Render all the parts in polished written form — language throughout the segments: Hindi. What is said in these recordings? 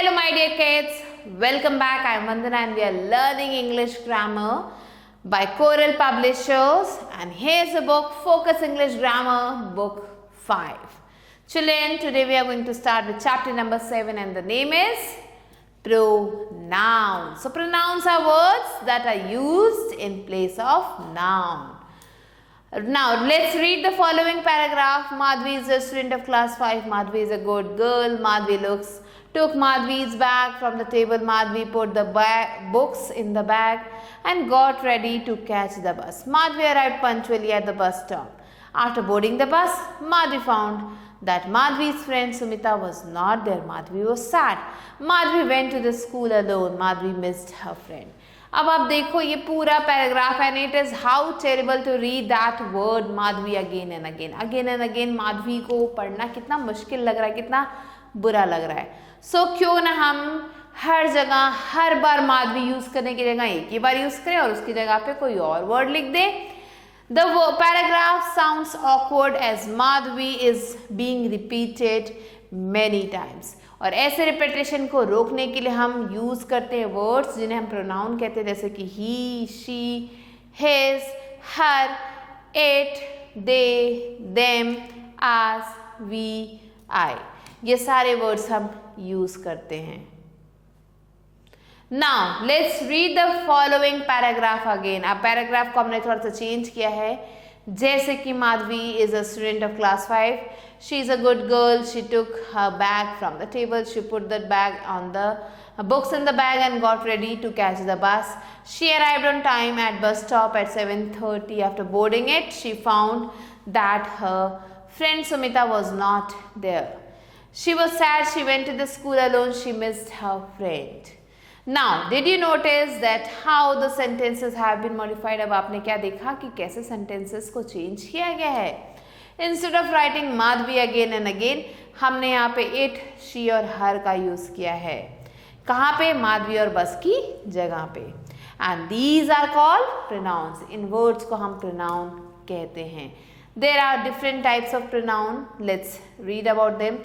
Hello my dear kids, welcome back. I am Vandana and we are learning English grammar by Coral Publishers, and here's the book Focus English Grammar book 5. Children, today we are going to start with chapter number 7 and the name is pronouns. So pronouns are words that are used in place of noun. Now let's read the following paragraph. Madhvi is a student of class 5. Madhvi is a good girl. Madhvi took Madhvi's bag from the table. Madhvi put the books in the bag and got ready to catch the bus. Madhvi arrived punctually at the bus stop. After boarding the bus, Madhvi found that Madhvi's friend Sumita was not there. Madhvi was sad. Madhvi went to the school alone. Madhvi missed her friend. अब आप देखो ये पूरा paragraph and it is how terrible to read that word Madhavi again and again Madhavi को पढ़ना कितना मुश्किल लग रहा है, कितना बुरा लग रहा है. सो क्यों ना हम हर जगह हर बार माधवी यूज करने की जगह एक ही बार यूज करें और उसकी जगह पे कोई और वर्ड लिख दें. The paragraph sounds awkward as Madhavi is being repeated many times. और ऐसे रिपीटेशन को रोकने के लिए हम यूज करते हैं वर्ड्स जिन्हें हम प्रोनाउन कहते हैं, जैसे कि he, she, his, her, it, they, them, us, we, I. ये सारे वर्ड्स हम यूज करते हैं. Now let's read the following paragraph again. अब पैराग्राफ को हमने थोड़ा सा चेंज किया है. जैसे कि Madhavi is a student of class 5. She is a good girl. She took her bag from the table. She put that bag on the books in the bag and got ready to catch the bus. She arrived on time at bus stop at 7:30. After boarding it, she found that her friend Sumita was not there. She was sad. She went to the school alone. She missed her friend. Now, did you notice that how the sentences have been modified? अब आपने क्या देखा कि कैसे sentences को change किया गया है. Instead of writing Madhavi again and again, हमने यहाँ पे इट, शी और हर का यूज किया है. कहाँ पे? माधवी और बस की जगह पे. And these are called pronouns. इन वर्ड्स को हम प्रोनाउन कहते हैं. There are different types of pronoun. Let's read about them.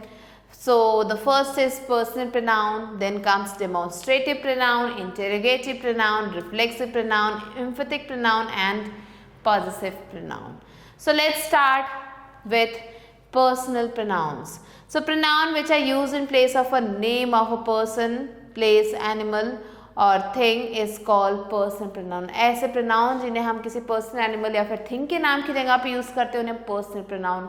So the first is personal pronoun, then comes demonstrative pronoun, interrogative pronoun, reflexive pronoun, emphatic pronoun and possessive pronoun. So let's start with personal pronouns. So pronoun which are used in place of a name of a person, place, animal or thing is called personal pronoun. ऐसे pronoun जिन्हें हम किसी person, animal या फिर thing के नाम की जगह पे यूज करते हैं उन्हें personal pronoun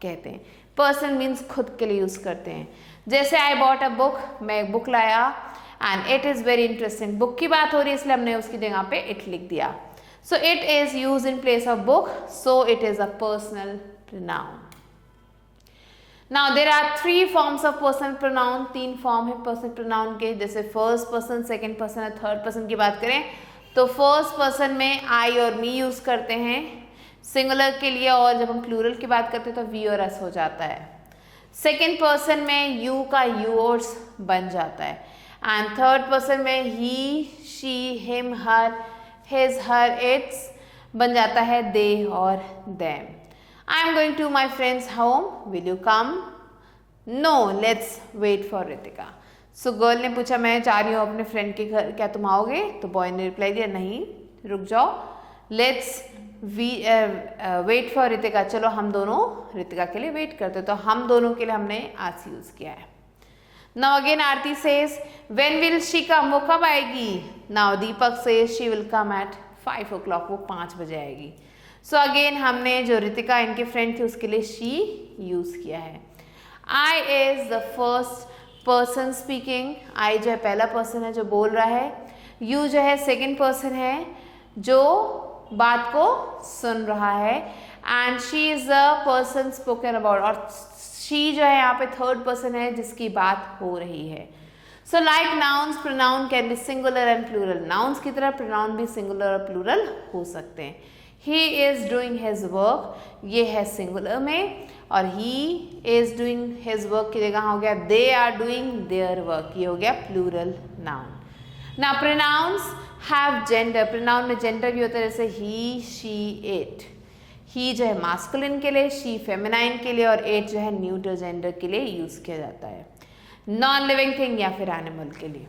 कहते हैं. Personal means खुद के लिए यूज करते हैं. जैसे I bought a book, मैं एक बुक लाया and it is very interesting. Book की बात हो रही है इसलिए हमने उसकी जगह पे it लिख दिया. So it is used in place of book, so it is a personal pronoun. Now there are 3 forms of personal pronoun. 3 form है personal pronoun के. जैसे first person, second person और third person की बात करें तो first person में I और me यूज करते हैं सिंगुलर के लिए, और जब हम प्लूरल की बात करते हैं तो we और us हो जाता है. सेकेंड पर्सन में you का yours बन जाता है. एंड थर्ड पर्सन में he, she, him, her, his, her, its बन जाता है they और them. I am going to my friend's home. Will you come? No, let's wait for Ritika. So girl ने पूछा मैं जा रही हूँ अपने फ्रेंड के घर, क्या तुम आओगे? तो बॉय ने रिप्लाई दिया नहीं, रुक जाओ. Let's wait for Ritika. चलो हम दोनों रितिका के लिए वेट करते. तो हम दोनों के लिए हमने आज यूज किया है. Now again Aarti says, when will she come? वो कब आएगी? Now Deepak says she will come at 5 o'clock. वो 5 बजे आएगी. So again हमने जो रितिका इनके फ्रेंड थी उसके लिए she यूज किया है. I is the first person speaking. I जो है पहला पर्सन है जो बोल रहा है. You जो है सेकेंड पर्सन है जो बात को सुन रहा है. And she is the person spoken about. और she जो है यहाँ पे थर्ड पर्सन है जिसकी बात हो रही है. So like nouns, pronoun can be singular and plural. Nouns की तरह pronoun भी singular और plural हो सकते हैं. He is doing his work. ये है singular में, और he is doing his work की जगह हो गया they are doing their work. ये हो गया plural noun. Now pronouns have gender. pronoun में gender भी होता है, जैसे he, she, it. ही जो है masculine के लिए, she feminine के लिए और it जो है neuter gender के लिए यूज किया जाता है. नॉन लिविंग थिंग या फिर एनिमल के लिए।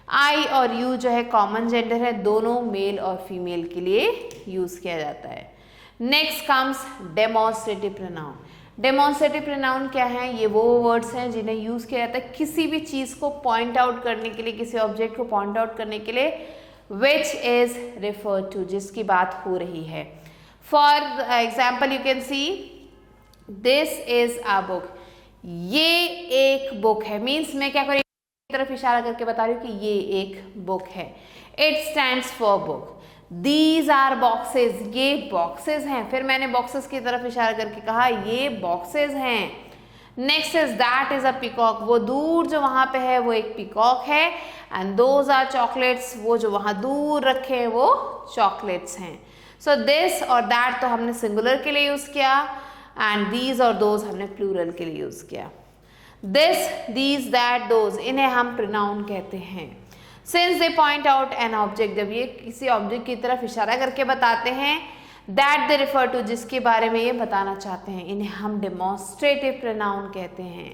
आई और यू जो है कॉमन जेंडर है, दोनों मेल और फीमेल के लिए यूज किया जाता है। Next comes demonstrative pronoun. Demonstrative pronoun क्या है? ये वो वर्ड्स हैं जिन्हें यूज किया जाता है किसी भी चीज को पॉइंट आउट करने के लिए, किसी ऑब्जेक्ट को पॉइंट आउट करने के लिए, विच इज रेफर्ड टू, जिसकी बात हो रही है। For example you can see this is a book, ये एक बुक है, मीन्स मैं क्या कर रही हूँ, तरफ इशारा करके बता रही हूँ कि ये एक बुक है। It stands for book. These are boxes, ये बॉक्सेस हैं, फिर मैंने बॉक्सेस की तरफ इशारा करके कहा ये बॉक्सेस हैं। Next is that is a peacock, वो दूर जो वहां पे है वो एक पीकॉक है। एंड दोज आर चॉकलेट्स, वो जो वहां दूर रखे हैं वो चॉकलेट्स हैं। सो दिस और दैट तो हमने सिंगुलर के लिए यूज किया, एंड दीज और दोज हमने प्लूरल के लिए यूज किया। दिस, दीज, दैट, दोज, इन्हें हम प्रोनाउन कहते हैं। Since they point out an object, जब ये किसी ऑब्जेक्ट की तरफ इशारा करके बताते हैं, दैट दे रिफर टू, जिसके बारे में ये बताना चाहते हैं, इन्हें हम डेमोन्स्ट्रेटिव प्रोनाउन कहते हैं।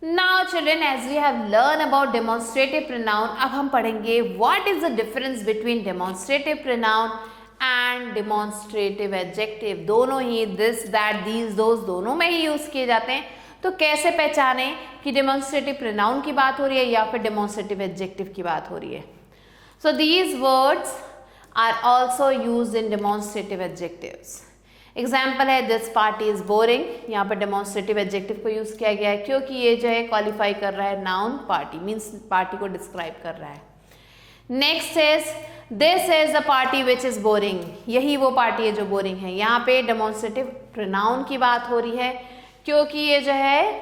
Now children, as we have learn about demonstrative pronoun, अब हम पढ़ेंगे what is the difference between demonstrative pronoun and demonstrative adjective. दोनों ही दिस, दैट, दीज, दोज दोनों में ही यूज किए जाते हैं। तो कैसे पहचाने कि डेमोन्स्ट्रेटिव प्रोनाउन की बात हो रही है या फिर डेमोन्स्ट्रेटिव एडजेक्टिव की बात हो रही है। So these words are also used in demonstrative adjectives. Example है दिस पार्टी इज बोरिंग, यहाँ पर डेमोन्स्ट्रेटिव एडजेक्टिव को यूज किया गया है क्योंकि ये जो है क्वालिफाई कर रहा है नाउन पार्टी, मीन्स पार्टी को डिस्क्राइब कर रहा है। Next is this is the party which is boring, यही वो पार्टी है जो बोरिंग है। यहाँ पे डेमोन्स्ट्रेटिव प्रोनाउन की बात हो रही है क्योंकि ये जो है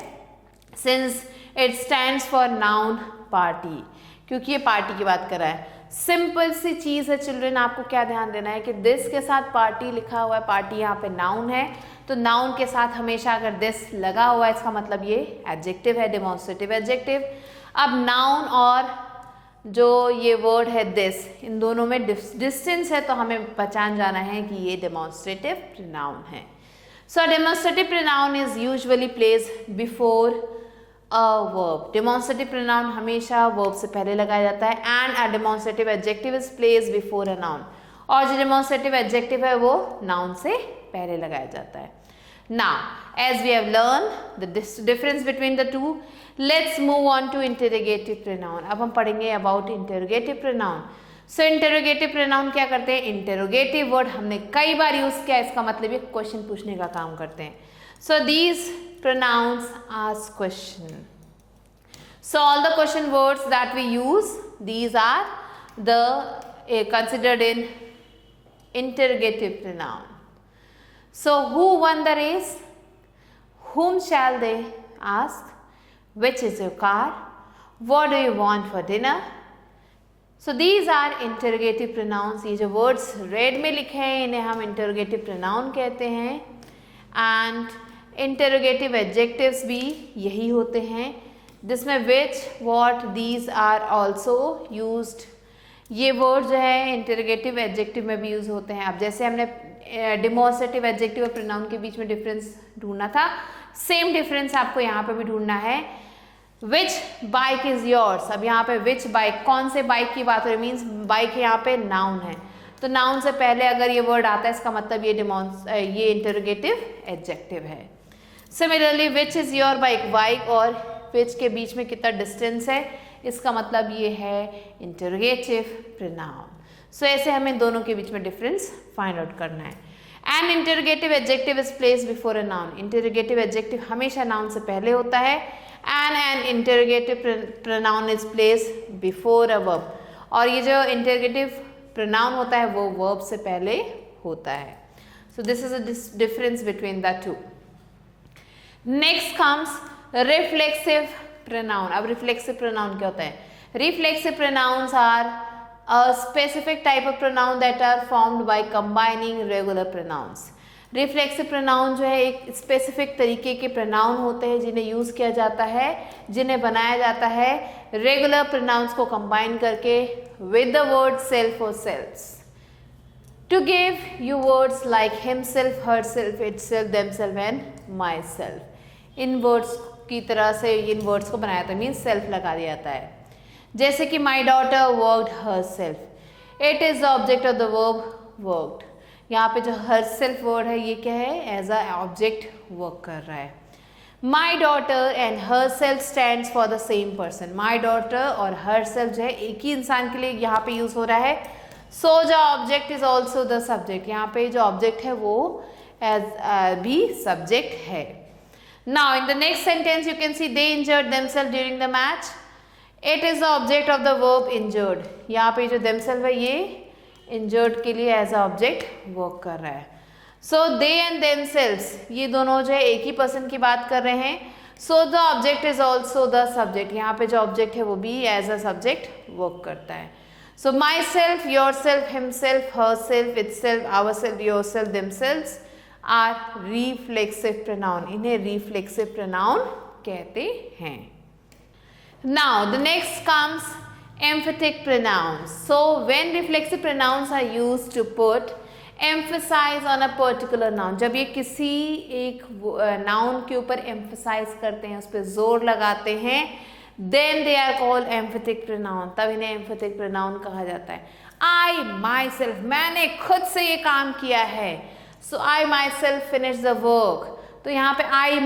since it stands for noun party, क्योंकि ये पार्टी की बात कर रहा है। सिंपल सी चीज है चिल्ड्रन, आपको क्या ध्यान देना है कि दिस के साथ पार्टी लिखा हुआ है, पार्टी यहाँ पे नाउन है, तो नाउन के साथ हमेशा अगर दिस लगा हुआ है इसका मतलब ये एडजेक्टिव है, डेमोन्स्ट्रेटिव एडजेक्टिव। अब नाउन और जो ये वर्ड है दिस, इन दोनों में डिस्टेंस है, तो हमें पहचान जाना है कि ये डेमोन्स्ट्रेटिव प्रोनाउन है। So a demonstrative pronoun is usually placed before a verb. Demonstrative pronoun हमेशा verb से पहले लगाया जाता है, and a demonstrative adjective is placed before a noun. और जो demonstrative adjective है वो noun से पहले लगाया जाता है। Now, as we have learned the difference between the two, let's move on to interrogative pronoun. अब हम पढ़ेंगे about interrogative pronoun. So interrogative pronoun क्या करते हैं? इंटेरोगेटिव वर्ड हमने कई बार यूज किया, इसका मतलब ये क्वेश्चन पूछने का काम करते हैं। So these pronouns ask question. So all the question words that we use, these are the considered in interrogative pronoun. So who won the race, whom shall they ask, which is your car, what do you want for dinner। So these are interrogative pronouns। ये जो words red में लिखे हैं इन्हें हम interrogative pronoun कहते हैं। and interrogative adjectives भी यही होते हैं, जिसमें which, what, these are also used। ये word जो है interrogative adjective में भी यूज होते हैं। अब जैसे हमने demonstrative adjective और pronoun के बीच में difference ढूंढना था, same difference आपको यहाँ पे भी ढूंढना है। Which bike is yours, अब यहाँ पे which bike, कौन से बाइक की बात हो रही, मीन्स बाइक यहाँ पे नाउन है, तो नाउन से पहले अगर ये वर्ड आता है इसका मतलब ये इंटरोगेटिव एडजेक्टिव है। Similarly which is your bike, bike और which के बीच में कितना डिस्टेंस है, इसका मतलब ये है इंटरोगेटिव प्रोनाउन। सो ऐसे हमें दोनों के बीच में डिफरेंस फाइंड आउट करना है। An interrogative adjective is placed before a noun, interrogative adjective हमेशा नाउन से पहले होता है। and an interrogative pronoun is placed before a verb, और ये जो interrogative pronoun होता है वो verb से पहले होता है। So this is a difference between the two. Next comes reflexive pronoun। अब reflexive pronoun क्या होता है? Reflexive pronouns are a specific type of pronoun that are formed by combining regular pronouns। Reflexive pronoun जो है एक स्पेसिफिक तरीके के प्रोनाउन होते हैं जिन्हें यूज किया जाता है, जिन्हें बनाया जाता है रेगुलर प्रोनाउंस को कंबाइन करके विद द वर्ड सेल्फ और selves to give you words like himself, herself, itself, themself and myself. इन वर्ड्स की तरह से इन वर्ड्स को बनाया जाता है, मीन्स सेल्फ लगा दिया जाता है। जैसे कि my daughter worked her self, it is the object of the verb worked. यहाँ पे जो हर सेल्फ वर्ड है ये क्या है, एज अ ऑब्जेक्ट वर्क कर रहा है। My daughter and her self stands for the same person. My daughter और हर सेल्फ जो है एक ही इंसान के लिए यहाँ पे यूज हो रहा है। So the object is also the subject, यहाँ पे जो ऑब्जेक्ट है वो एज भी सब्जेक्ट है। Now in the next sentence you can see they injured themselves during the match, it is the object of the verb injured. यहाँ पे जो देमसेल्फ है ये इंजर्ड के लिए एज अ ऑब्जेक्ट वर्क कर रहा है। सो दे एंड देमसेल्व्स, ये दोनों जो है एक ही पर्सन की बात कर रहे हैं। So the object is also the subject, यहाँ पे जो ऑब्जेक्ट है वो भी एज अ सब्जेक्ट वर्क करता है। So myself, yourself, himself, herself, itself, ourself, yourself, themselves are reflexive pronoun. इन्हें रिफ्लेक्सिव प्रोनाउन कहते हैं। Now the next comes emphatic pronouns. So when reflexive pronouns are used to put emphasize on a particular noun, जब ये किसी एक noun के ऊपर emphasize करते हैं, उस पर जोर लगाते हैं, then they are called emphatic pronoun, तब इन्हें emphatic pronoun कहा जाता है। I myself, मैंने खुद से ये काम किया है, so I myself finished the work, तो यहाँ पे I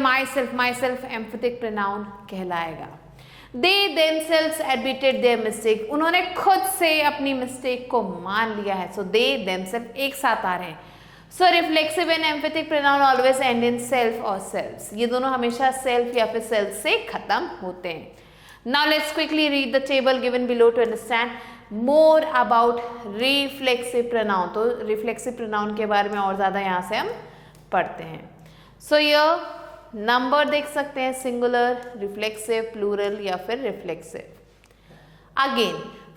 myself emphatic pronoun कहलाएगा। They themselves admitted their mistake, उन्होंने खुद से अपनी मिस्टेक को मान लिया है। So they themselves एक साथ आ रहे हैं। So reflexive and emphatic pronoun always end in self or selves, ये दोनों हमेशा self या फिर self से खत्म होते हैं। Now let's quickly read the table given below to understand more about reflexive pronoun। तो reflexive pronoun के बारे में और ज़्यादा यहाँ से हम पढ़ते हैं। So here नंबर देख सकते हैं, सिंगुलर, रिफ्लेक्सिव, प्लूरल या फिर reflexive. Again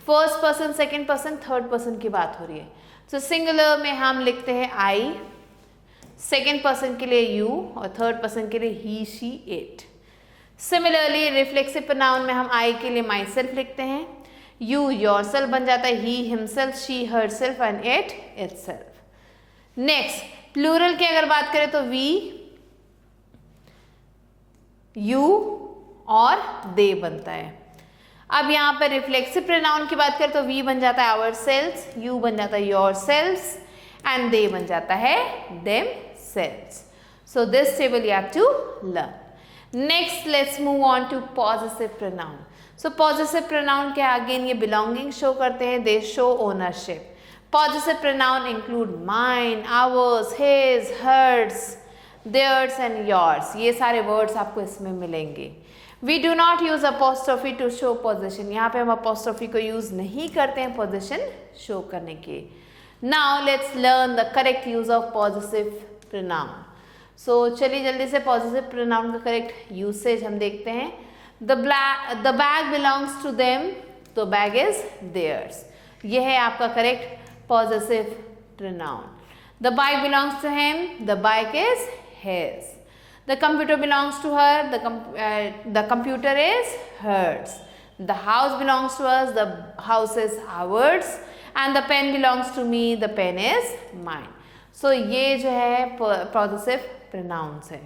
first person, second person, third person की बात हो रही है। सो सिंगुलर में हम लिखते हैं आई, सेकंड पर्सन के लिए यू और थर्ड पर्सन के लिए he, she, it. Similarly reflexive pronoun में हम आई के लिए माई सेल्फ लिखते हैं, यू योर सेल्फ बन जाता है, he himself, she herself and it itself. Next plural की अगर बात करें तो वी, यू और दे बनता है। अब यहाँ पर रिफ्लेक्सिव प्रोनाउन की बात करें तो वी बन जाता है आवर सेल्स, यू बन जाता है योर सेल्स एंड दे बन जाता है themselves. So this table you have to learn. Next let's move on to possessive pronoun. So possessive pronoun क्या, अगेन ये बिलोंगिंग शो करते हैं, they show ownership. Possessive pronoun include mine, ours, his, hers, theirs and yours, ये सारे वर्ड्स आपको इसमें मिलेंगे। We do not use apostrophe to show possession, यहाँ पे हम apostrophe को यूज नहीं करते हैं पोजीशन शो करने के। Now let's learn the correct use of possessive pronoun। So चलिए जल्दी से possessive pronoun का करेक्ट यूसेज हम देखते हैं। The bag belongs to them, तो bag is theirs, ये है आपका correct possessive pronoun। The bike belongs to him, the bike is his. The computer belongs to her, the computer is hers. The house belongs to us, the house is ours. And the pen belongs to me, the pen is mine. So ये जो है possessive pronouns है।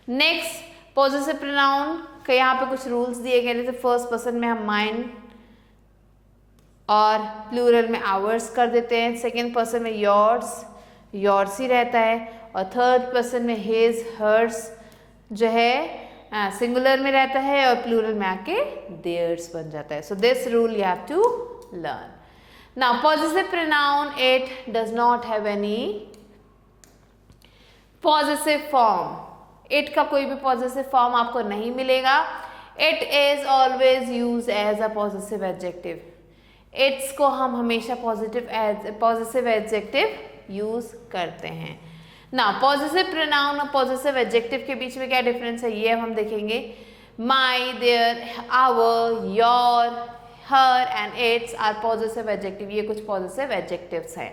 Next possessive pronoun के यहाँ पे कुछ rules दिए गए, जैसे फर्स्ट पर्सन में हम mine और प्लूरल में आवर्स कर देते हैं, सेकेंड पर्सन में योर्स, योर्स ही रहता है, और थर्ड पर्सन में हिज, हर्स जो है सिंगुलर में रहता है और प्लूरल में आके देयर्स बन जाता है। So this rule you have to learn. Now possessive pronoun, it does not have any possessive form, it का कोई भी पॉजेसिव फॉर्म आपको नहीं मिलेगा। It is always use as a possessive adjective, its को हम हमेशा पॉजेसिव एडजेक्टिव यूज करते हैं। ना पॉजेसिव प्रोनाउन और पॉजेसिव एडजेक्टिव के बीच में क्या डिफरेंस है, ये हम देखेंगे। My, their, our, your, her and its are possessive adjective, ये कुछ पॉजेसिव एडजेक्टिव्स हैं।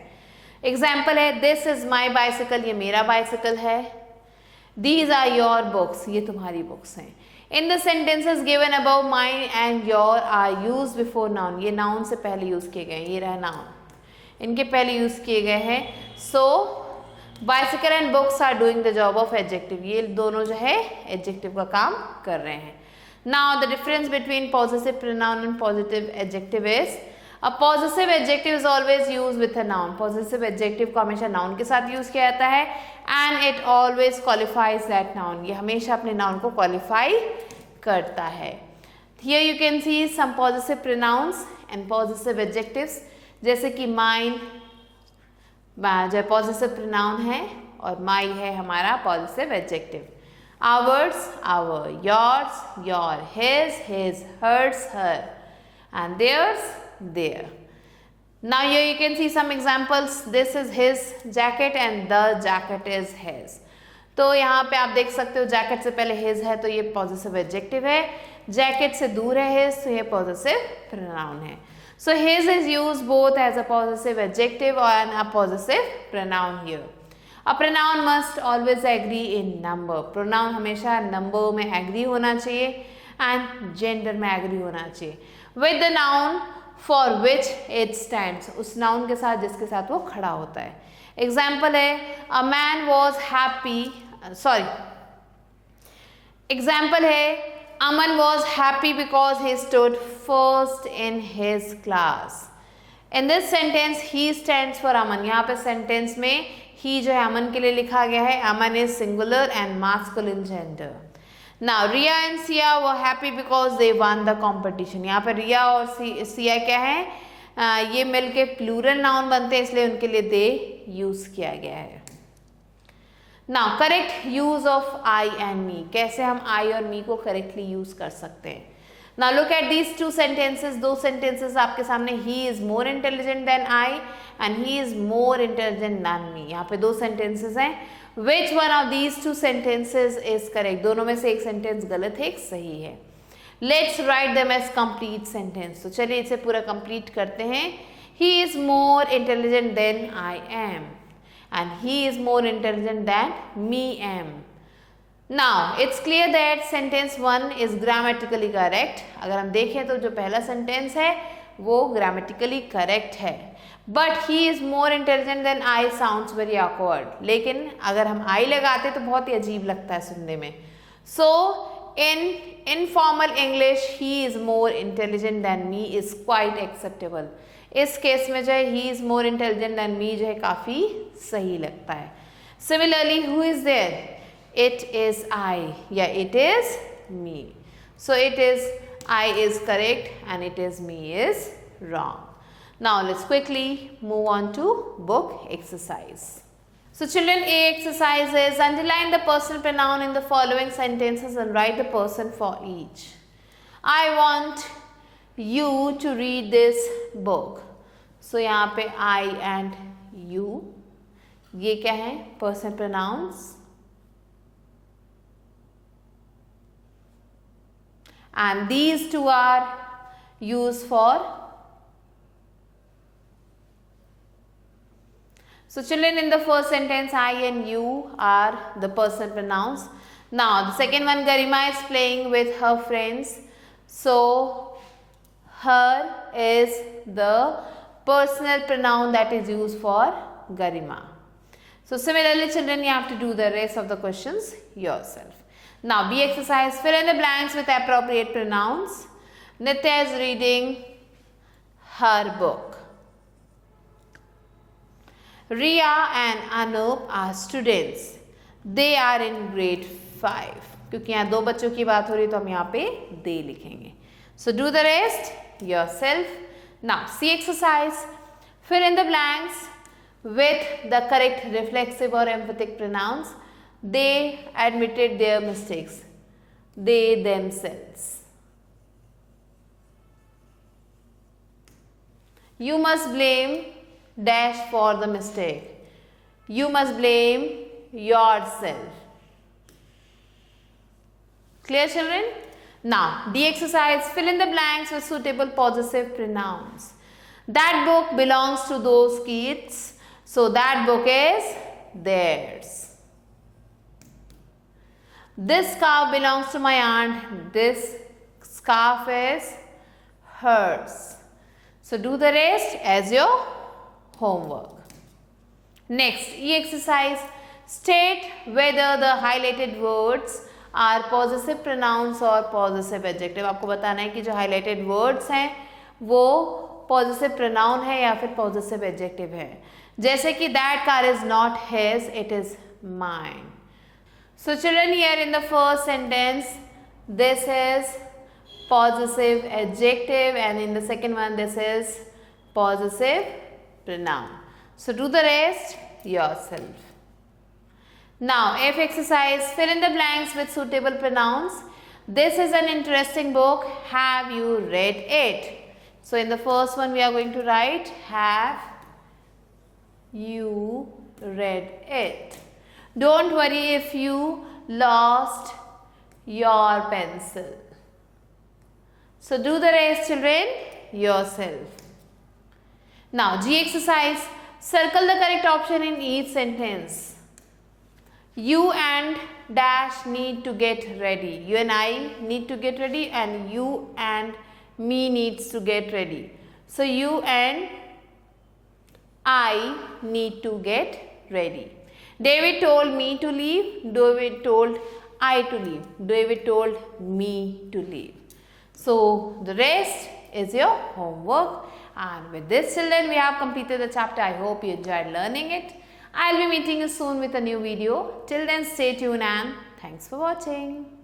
एग्जाम्पल है दिस इज माई बाइसिकल, ये मेरा बाइसिकल है। दीज आर योर बुक्स, ये तुम्हारी बुक्स हैं। In the sentences given above, my and your are use before noun, ये नाउन से पहले यूज किए गए हैं, ये रहा नाउन, इनके पहले यूज किए गए हैं। So bicycle and books are doing the job of adjective, ये दोनों जो है एडजेक्टिव का काम कर रहे हैं। Now the difference between possessive pronoun and positive adjective is a possessive adjective is always use with a noun. Possessive adjective को हमेशा नाउन के साथ यूज किया जाता है and it always qualifies that noun, ये हमेशा अपने नाउन को क्वालिफाई करता है। Here you can see some possessive pronouns and possessive adjectives, जैसे कि माइन जो पॉजेसिव प्रोनाउन है और माई है हमारा possessive adjective. Ours our, yours your, his hers her and theirs there. Now here you can see some examples. This is his jacket and the jacket is his. तो यहाँ पे आप देख सकते हो जैकेट से पहले his है तो ये पॉजेसिव एडजेक्टिव है, जैकेट से दूर है his तो ये पॉजेसिव प्रोनाउन है। So his is used both as a possessive adjective and a possessive pronoun here. A pronoun must always agree in number. Pronoun हमेशा number में agree होना चाहिए and gender में agree होना चाहिए with the noun for which it stands, उस noun के साथ जिसके साथ वो खड़ा होता है। Example है a man was happy, example है Aman was happy because he stood first in his class. In this sentence he stands for Aman. यहाँ पे sentence में he जो है अमन के लिए लिखा गया है। Aman is singular and masculine gender. Now Riya and Sia were happy because they won the competition. यहाँ पे रिया और सिया क्या है, ये मिलके प्लूरल नाउन बनते हैं इसलिए उनके लिए दे यूज किया गया है। Now correct use of I and me, कैसे हम I और me को करेक्टली यूज कर सकते हैं। Now look at these two sentences, दो sentences आपके सामने, he is more intelligent than I and he is more intelligent than me। यहाँ पे दो sentences हैं, which one of these two sentences is correct? दोनों में से एक sentence गलत है, एक सही है। Let's write them as complete sentence। तो चलिए इसे पूरा complete करते हैं। He is more intelligent than I am and he is more intelligent than me am। Now it's clear that sentence 1 is grammatically correct। अगर हम देखें तो जो पहला sentence है वो grammatically correct है, but he is more intelligent than I sounds very awkward। लेकिन अगर हम I लगाते तो बहुत ही अजीब लगता है सुनने में। So in informal English he is more intelligent than me is quite acceptable। इस केस में जो है he is more intelligent than me जो है काफ़ी सही लगता है। Similarly who is there? It is I, yeah it is me। So it is I is correct and it is me is wrong। Now let's quickly move on to book exercise। So children, A exercise is underline the personal pronoun in the following sentences and write the person for each। I want you to read this book। So यहाँ पे I and you, ये क्या है? Personal pronouns। And these two are used for, so children in the first sentence I and you are the personal pronouns। Now the second one, Garima is playing with her friends, so her is the personal pronoun that is used for Garima। So similarly children, you have to do the rest of the questions yourself। Now B exercise, fill in the blanks with appropriate pronouns। Nitya is reading her book। Riya and Anup are students, they are in grade 5। क्योंकि यहाँ दो बच्चों की बात हो रही है तो हम यहाँ पे they लिखेंगे। So do the rest yourself। Now C exercise, fill in the blanks with the correct reflexive or emphatic pronouns। They admitted their mistakes, they themselves। You must blame dash for the mistake, you must blame yourself। Clear children? Now D exercise, fill in the blanks with suitable possessive pronouns। That book belongs to those kids, so that book is theirs। This scarf belongs to my aunt, this scarf is hers। So do the rest as your homework। Next, E exercise. State whether the highlighted words are possessive pronouns or possessive adjective. आपको बताना है कि जो highlighted words हैं वो possessive pronoun है या फिर possessive adjective है. जैसे कि that car is not his, it is mine. So children, here in the first sentence, this is possessive adjective, and in the second one, this is possessive pronoun. So do the rest yourself. Now, F exercise, fill in the blanks with suitable pronouns. This is an interesting book. Have you read it? So in the first one, we are going to write, have you read it? Don't worry if you lost your pencil. So do the rest, children, yourself. Now, G exercise, circle the correct option in each sentence. You and dash need to get ready. You and I need to get ready, and you and me needs to get ready. So you and I need to get ready. David told me to leave. David told I to leave. David told me to leave. So the rest is your homework. And with this, children, we have completed the chapter. I hope you enjoyed learning it. I'll be meeting you soon with a new video. Till then, stay tuned and thanks for watching.